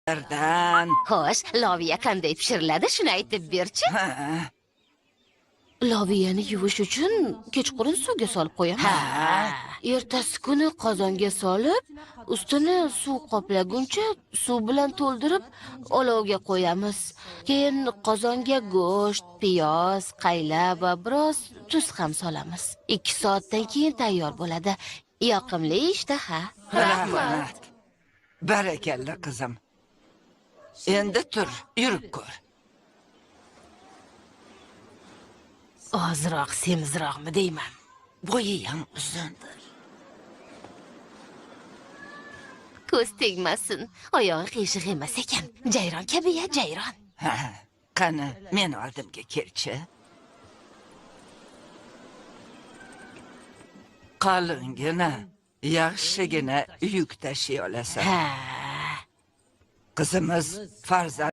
Yerdan. Xo'sh, loviya qanday pishiriladi, shuni aytib berchi. Ha. Loviyani yuvish uchun kechqurun suvga solib qo'yaman. Ertasi kuni qozonga solib, ustini suv qoplaguncha suv bilan to'ldirib olovga qo'yamiz. Keyin qozonga go'sht, piyoz, qayla va biroz tuz ham solamiz. 2 soatdan keyin tayyor bo'ladi. Yoqimli ishtaha. Rahmat. Barakalla qizim. Endi tur, yurib ko'r. Ozroq semizroqmi deyman. Bo'yi ham uzundir. Ko'z tegmasin. Oyog'i qiyshiq emas ekan. Jayron kabi-ya, jayron. Ha, qani, men oldimga kelchi. Qalingina, yaxshigina yuk tashiy olasan. Ha. Qizimiz farzand